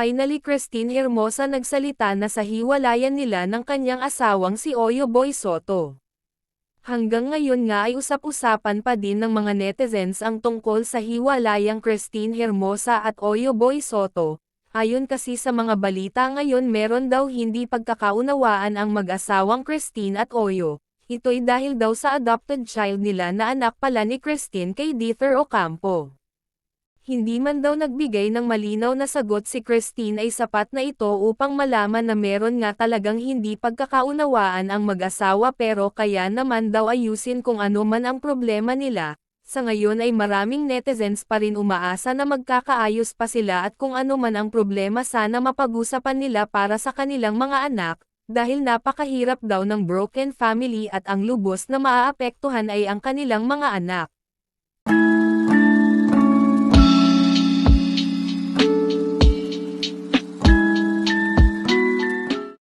Finally Christine Hermosa nagsalita na sa hiwalayan nila ng kanyang asawang si Oyo Boy Soto. Hanggang ngayon nga ay usap-usapan pa din ng mga netizens ang tungkol sa hiwalayang Christine Hermosa at Oyo Boy Soto. Ayon kasi sa mga balita ngayon meron daw hindi pagkakaunawaan ang mag-asawang Christine at Oyo. Ito'y dahil daw sa adopted child nila na anak pala ni Christine kay Dither Ocampo. Hindi man daw nagbigay ng malinaw na sagot si Christine ay sapat na ito upang malaman na meron nga talagang hindi pagkakaunawaan ang mag-asawa pero kaya naman daw ayusin kung ano man ang problema nila. Sa ngayon ay maraming netizens pa rin umaasa na magkakaayos pa sila at kung ano man ang problema sana mapag-usapan nila para sa kanilang mga anak, dahil napakahirap daw ng broken family at ang lubos na maaapektuhan ay ang kanilang mga anak.